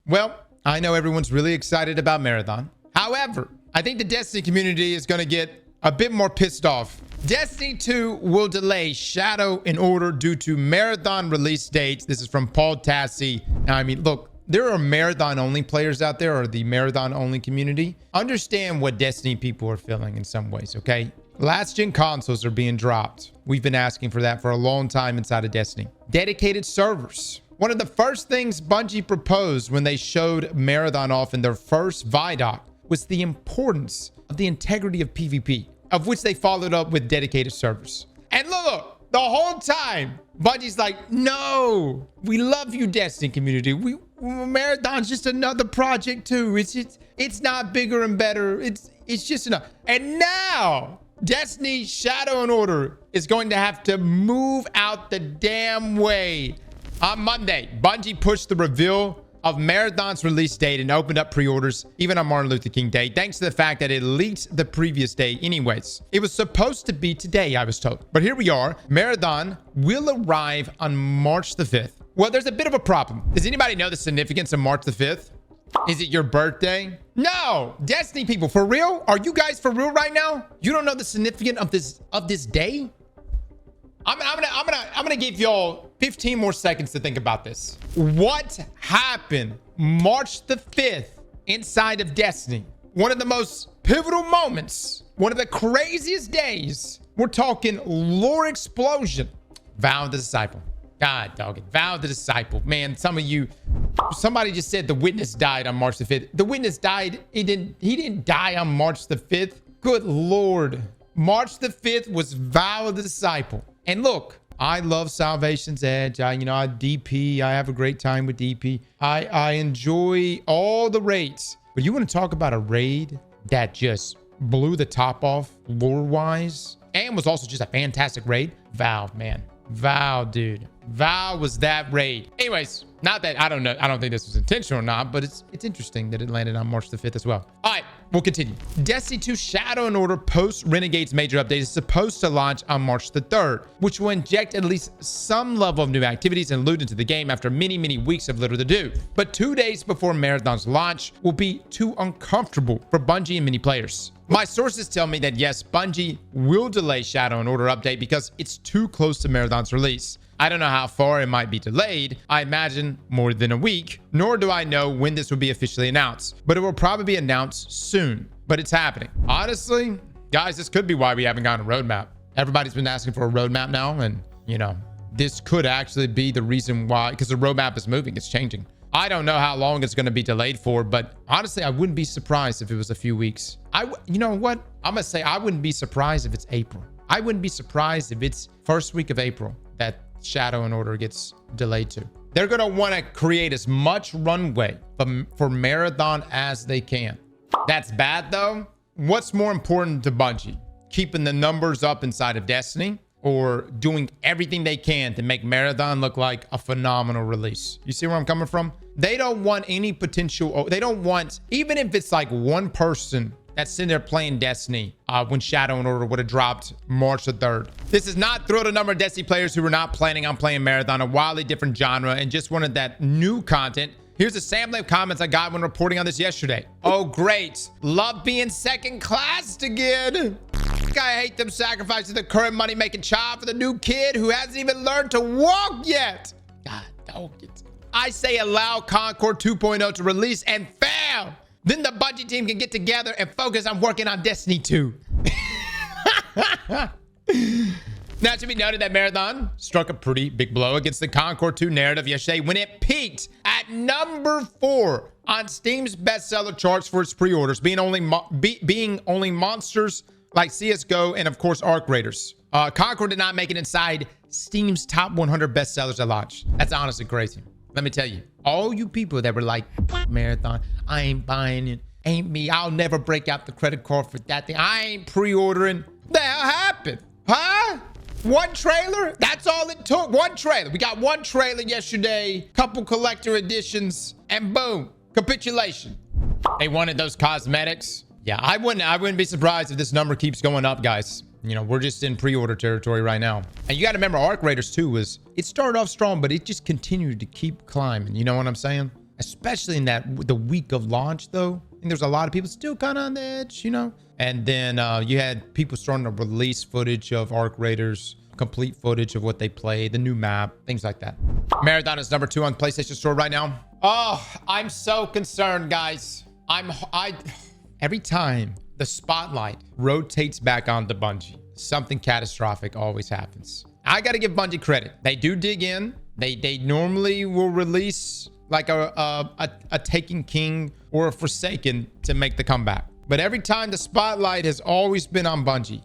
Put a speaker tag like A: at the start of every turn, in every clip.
A: Well, I know everyone's really excited about Marathon. However, I think the Destiny community is going to get a bit more pissed off. Destiny 2 will delay Shadow in Order due to Marathon release dates. This is from Paul Tassi. Now, I mean, look, there are Marathon-only players out there, or the Marathon-only community. Understand what Destiny people are feeling in some ways, okay? Last-gen consoles are being dropped. We've been asking for that for a long time inside of Destiny. Dedicated servers. One of the first things Bungie proposed when they showed Marathon off in their first VIDOC was the importance of the integrity of PvP, of which they followed up with dedicated servers. And look, the whole time, Bungie's like, no, we love you, Destiny community. Marathon's just another project too. It's not bigger and better. It's just enough. And now Destiny Shadow and Order is going to have to move out the damn way. On Monday, Bungie pushed the reveal of Marathon's release date and opened up pre-orders even on Martin Luther King Day, thanks to the fact that it leaked the previous day anyways. It was supposed to be today, I was told. But here we are. Marathon will arrive on March the 5th. Well, there's a bit of a problem. Does anybody know the significance of March the 5th? Is it your birthday? No! Destiny people, for real? Are you guys for real right now? You don't know the significance of this day? I'm gonna give y'all 15 more seconds to think about this. What happened March the 5th inside of Destiny? One of the most pivotal moments, one of the craziest days. We're talking lore explosion. Vow the Disciple. God dog it. Vow the Disciple. Man, some of you, somebody just said the witness died on March the 5th. The witness died. He didn't die on March the 5th. Good Lord. March the 5th was Vow the Disciple. And look, I love Salvation's Edge. I DP. I have a great time with DP. I enjoy all the raids. But you want to talk about a raid that just blew the top off lore-wise and was also just a fantastic raid? Vow, man. Vow, dude. Vow was that raid. Anyways, not that I don't know. I don't think this was intentional or not, but it's interesting that it landed on March the 5th as well. All right, we'll continue. Destiny 2 Shadow and Order post Renegade's major update is supposed to launch on March the 3rd, which will inject at least some level of new activities and loot into the game after many weeks of little to do. But 2 days before Marathon's launch will be too uncomfortable for Bungie and many players. My sources tell me that yes, Bungie will delay Shadow and Order update because it's too close to Marathon's release. I don't know how far it might be delayed. I imagine more than a week, nor do I know when this will be officially announced, but it will probably be announced soon, but it's happening. Honestly, guys, this could be why we haven't gotten a roadmap. Everybody's been asking for a roadmap now, and this could actually be the reason why, because the roadmap is moving, it's changing. I don't know how long it's going to be delayed for, but honestly, I wouldn't be surprised if it was a few weeks. You know what? I'm going to say I wouldn't be surprised if it's April. I wouldn't be surprised if it's first week of April that Shadow and Order gets delayed to. They're going to want to create as much runway for Marathon as they can. That's bad, though. What's more important to Bungie? Keeping the numbers up inside of Destiny, or doing everything they can to make Marathon look like a phenomenal release? You see where I'm coming from? They don't want any potential. They don't want, even if it's like one person that's sitting there playing Destiny when Shadow and Order would have dropped March the 3rd. This is not thrilled a number of Destiny players who were not planning on playing Marathon, a wildly different genre, and just wanted that new content. Here's a sampling of comments I got when reporting on this yesterday. Oh, great. Love being second class again. I hate them sacrificing the current money-making child for the new kid who hasn't even learned to walk yet. God, dog it. I say allow Concord 2.0 to release and fail. Then the Bungie team can get together and focus on working on Destiny 2. Now, it should be noted that Marathon struck a pretty big blow against the Concord 2 narrative yesterday when it peaked at number 4 on Steam's bestseller charts for its pre-orders, being only monsters like CSGO and, of course, Arc Raiders. Concord did not make it inside Steam's top 100 bestsellers at launch. That's honestly crazy. Let me tell you, all you people that were like, Marathon, I ain't buying it. Ain't me. I'll never break out the credit card for that thing. I ain't pre-ordering. What the hell happened? Huh? One trailer? That's all it took. One trailer. We got one trailer yesterday, couple collector editions, and boom, capitulation. They wanted those cosmetics. Yeah, I wouldn't be surprised if this number keeps going up, guys. We're just in pre-order territory right now. And you got to remember, Arc Raiders 2 it started off strong, but it just continued to keep climbing. You know what I'm saying? especially in the week of launch, though. I think there's a lot of people still kind of on the edge, you know? And then you had people starting to release footage of Arc Raiders, complete footage of what they played, the new map, things like that. Marathon is number 2 on PlayStation Store right now. Oh, I'm so concerned, guys. Every time the spotlight rotates back onto Bungie, something catastrophic always happens. I got to give Bungie credit. They do dig in. They normally will release like a Taken King or a Forsaken to make the comeback. But every time the spotlight has always been on Bungie.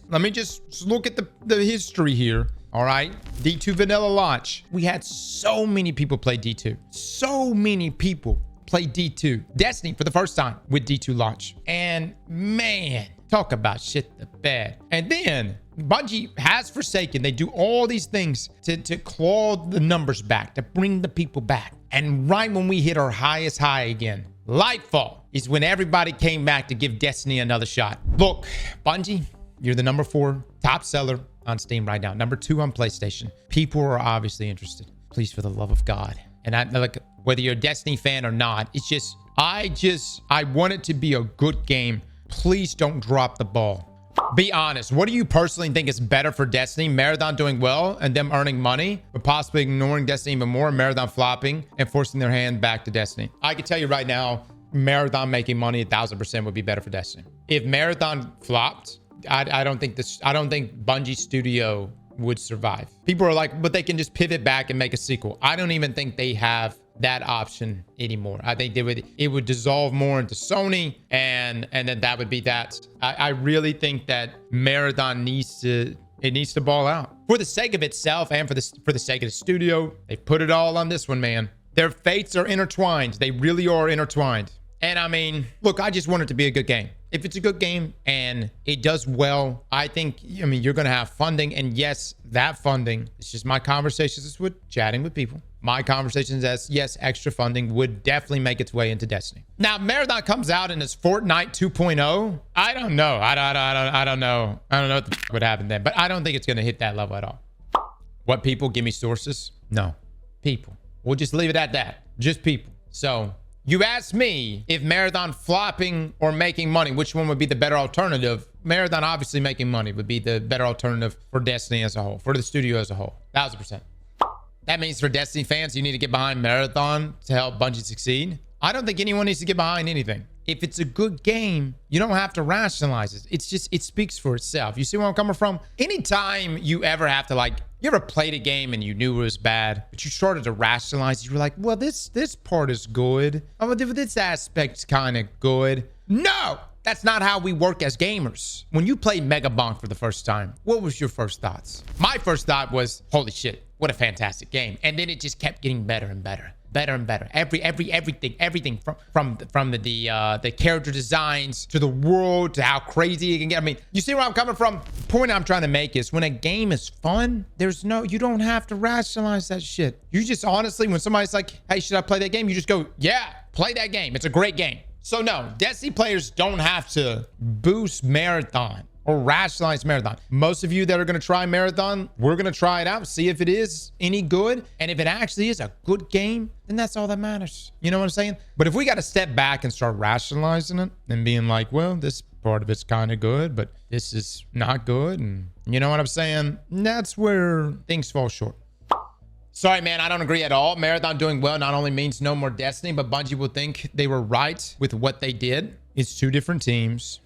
A: Let me just look at the history here. All right. D2 vanilla launch. We had so many people play D2. So many people play D2. Destiny for the first time with D2 launch. And man, talk about shit the bed. And then Bungie has Forsaken. They do all these things to claw the numbers back, to bring the people back. And right when we hit our highest high again, Lightfall is when everybody came back to give Destiny another shot. Look, Bungie, you're the number 4 top seller on Steam right now. Number 2 on PlayStation. People are obviously interested. Please, for the love of God. And I like, whether you're a Destiny fan or not, it's just, I want it to be a good game. Please don't drop the ball. Be honest. What do you personally think is better for Destiny? Marathon doing well and them earning money, but possibly ignoring Destiny even more, Marathon flopping and forcing their hand back to Destiny? I can tell you right now, Marathon making money 1,000% would be better for Destiny. If Marathon flopped, I don't think Bungie Studio would survive. People are like, but they can just pivot back and make a sequel. I don't even think they have that option anymore. I think it would dissolve more into Sony, and then that would be that. I really think that Marathon needs to ball out for the sake of itself and for the sake of the studio. They put it all on this one, man. Their fates are intertwined. They really are intertwined. And I mean, look, I just want it to be a good game. If it's a good game and it does well, I mean, you're going to have funding. And yes, that funding, it's just my conversations with chatting with people. My conversations as, yes, extra funding would definitely make its way into Destiny. Now, Marathon comes out and it's Fortnite 2.0. I don't know. I don't know. I don't know what the would happen then, but I don't think it's going to hit that level at all. What people? Give me sources? No. People. We'll just leave it at that. Just people. So you asked me if Marathon flopping or making money, which one would be the better alternative? Marathon obviously making money would be the better alternative for Destiny as a whole, for the studio as a whole. 1,000%. That means for Destiny fans, you need to get behind Marathon to help Bungie succeed. I don't think anyone needs to get behind anything. If it's a good game, you don't have to rationalize it. It's just, it speaks for itself. You see where I'm coming from? Anytime you ever have to, like, you ever played a game and you knew it was bad, but you started to rationalize, you were like, well, this part is good. Oh, this aspect's kind of good. No, that's not how we work as gamers. When you played Mega Bonk for the first time, what was your first thoughts? My first thought was, holy shit, what a fantastic game. And then it just kept getting better and better. Better and better. Everything from the character designs to the world to how crazy it can get. I mean, you see where I'm coming from? The point I'm trying to make is when a game is fun, you don't have to rationalize that shit. You just honestly, when somebody's like, hey, should I play that game? You just go, yeah, play that game. It's a great game. So no, Destiny players don't have to boost Marathon or rationalize Marathon. Most of you that are going to try Marathon, we're going to try it out, see if it is any good. And if it actually is a good game, then that's all that matters. You know what I'm saying? But if we got to step back and start rationalizing it and being like, well, this part of it's kind of good, but this is not good. And you know what I'm saying? That's where things fall short. Sorry, man, I don't agree at all. Marathon doing well not only means no more Destiny, but Bungie will think they were right with what they did. It's 2 different teams.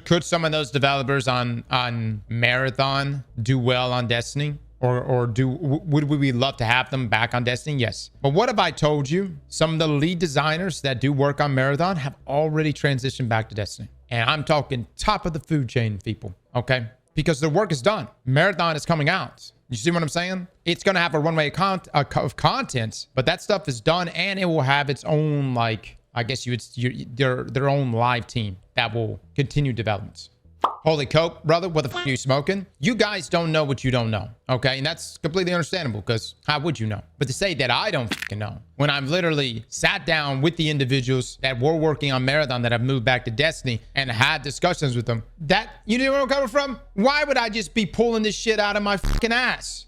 A: Could some of those developers on Marathon do well on Destiny? Or would we love to have them back on Destiny? Yes. But what if I told you some of the lead designers that do work on Marathon have already transitioned back to Destiny? And I'm talking top of the food chain people, okay? Because their work is done. Marathon is coming out. You see what I'm saying? It's going to have a runway of content, but that stuff is done and it will have its own, like, I guess their own live team that will continue developments. Holy coke, brother, what the fuck are you smoking? You guys don't know what you don't know, okay? And that's completely understandable because how would you know? But to say that I don't fucking know when I've literally sat down with the individuals that were working on Marathon that have moved back to Destiny and had discussions with them, that, you know where I'm coming from? Why would I just be pulling this shit out of my fucking ass?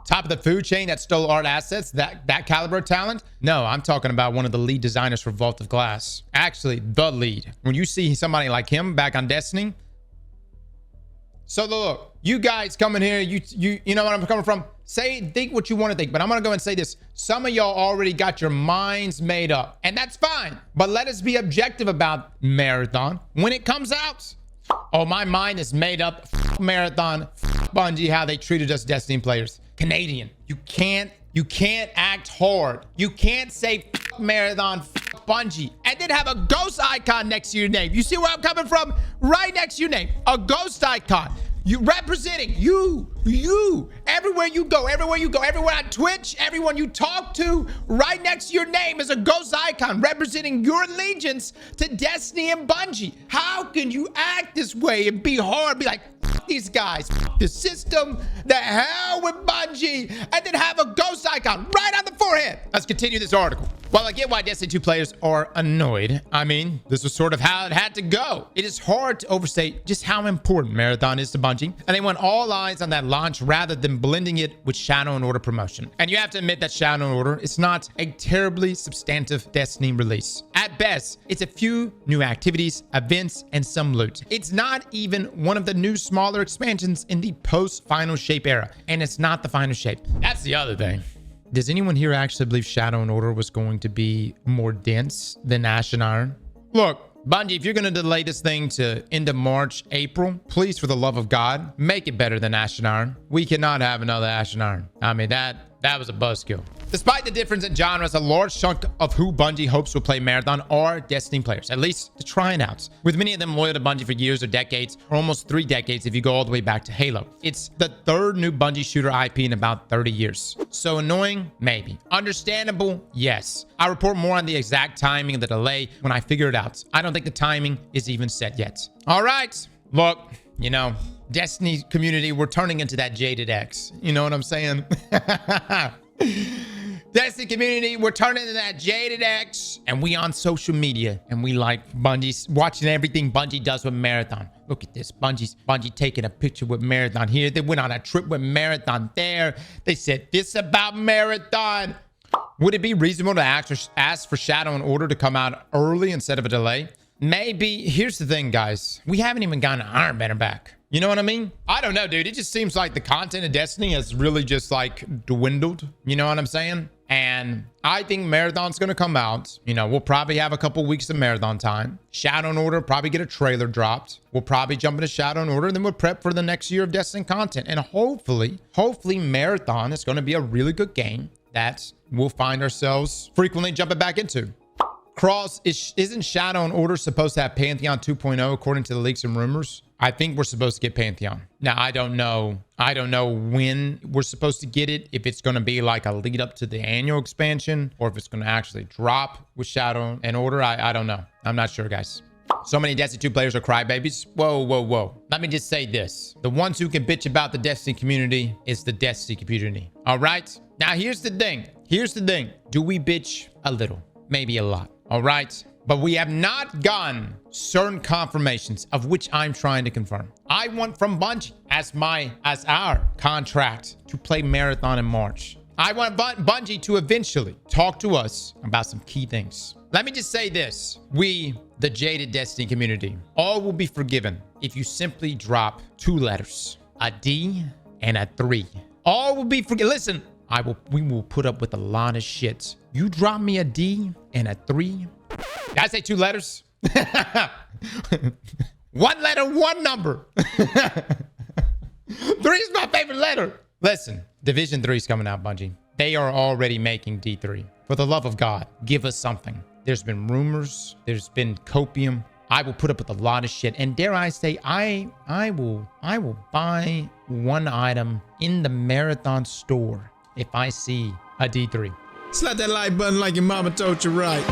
A: top of the food chain that stole art assets, that caliber of talent? No, I'm talking about one of the lead designers for Vault of Glass. Actually, the lead. When you see somebody like him back on Destiny. So look, you guys coming here, you know what I'm coming from? Think what you want to think, but I'm going to go and say this. Some of y'all already got your minds made up, and that's fine. But let us be objective about Marathon when it comes out. Oh, my mind is made up. F Marathon, f Bungie, how they treated us Destiny players. Canadian, you can't act hard. You can't say f Marathon, f Bungie, and then have a ghost icon next to your name. You see where I'm coming from? Right next to your name, a ghost icon. You representing you, everywhere you go, everywhere on Twitch, everyone you talk to, right next to your name is a ghost icon representing your allegiance to Destiny and Bungie. How can you act this way and be hard, be like, f these guys, f the system, the hell with Bungie, and then have a ghost icon right on the forehead? Let's continue this article. While I get why Destiny 2 players are annoyed, I mean, this was sort of how it had to go. It is hard to overstate just how important Marathon is to Bungie, and they want all eyes on that launch rather than blending it with Shadow and Order promotion. And you have to admit that Shadow and Order is not a terribly substantive Destiny release. At best, it's a few new activities, events, and some loot. It's not even one of the new smaller expansions in the post-Final Shape era, and it's not the Final Shape. That's the other thing. Does anyone here actually believe Shadow and Order was going to be more dense than Ash and Iron? Look, Bungie, if you're going to delay this thing to end of March, April, please, for the love of God, make it better than Ash and Iron. We cannot have another Ash and Iron. I mean, that was a buzzkill. Despite the difference in genres, a large chunk of who Bungie hopes will play Marathon are Destiny players, at least to try it out. With many of them loyal to Bungie for years or decades, or almost 3 decades if you go all the way back to Halo. It's the 3rd new Bungie shooter IP in about 30 years. So annoying? Maybe. Understandable? Yes. I'll report more on the exact timing of the delay when I figure it out. I don't think the timing is even set yet. All right. Look, you know, Destiny community, we're turning into that Jaded X. You know what I'm saying? Destiny community, we're turning into that Jaded X, and we on social media, and we like Bungie's watching everything Bungie does with Marathon. Look at this, Bungie taking a picture with Marathon here. They went on a trip with Marathon there. They said this about Marathon. Would it be reasonable to ask for Shadow and Order to come out early instead of a delay? Maybe. Here's the thing, guys. We haven't even gotten Iron Banner back. You know what I mean? I don't know, dude. It just seems like the content of Destiny has really just like dwindled. You know what I'm saying? And I think Marathon's going to come out. You know, we'll probably have a couple weeks of Marathon time. Shadow and Order probably get a trailer dropped. We'll probably jump into Shadow and Order. Then we'll prep for the next year of Destiny content. And hopefully Marathon is going to be a really good game that we'll find ourselves frequently jumping back into. Cross, isn't Shadow and Order supposed to have Pantheon 2.0 according to the leaks and rumors? I think we're supposed to get Pantheon. Now, I don't know when we're supposed to get it. If it's going to be like a lead up to the annual expansion or if it's going to actually drop with Shadow and Order. I don't know. I'm not sure, guys. So many Destiny 2 players are crybabies. Whoa. Let me just say this. The ones who can bitch about the Destiny community is the Destiny community. All right? Now, here's the thing. Do we bitch a little? Maybe a lot. All right? But we have not gotten certain confirmations of which I'm trying to confirm. I want from Bungie as our contract to play Marathon in March. I want Bungie to eventually talk to us about some key things. Let me just say this. We, the Jaded Destiny community, all will be forgiven if you simply drop 2 letters, a D and a 3. All will be forgiven. Listen, we will put up with a lot of shit. You drop me a D and a 3. Did I say 2 letters? 1 letter, 1 number. 3 is my favorite letter. Listen, Division 3 is coming out, Bungie. They are already making D3. For the love of God, give us something. There's been rumors. There's been copium. I will put up with a lot of shit. And dare I say, I will buy 1 item in the Marathon store if I see a D3.
B: Slap that like button like your mama told you right.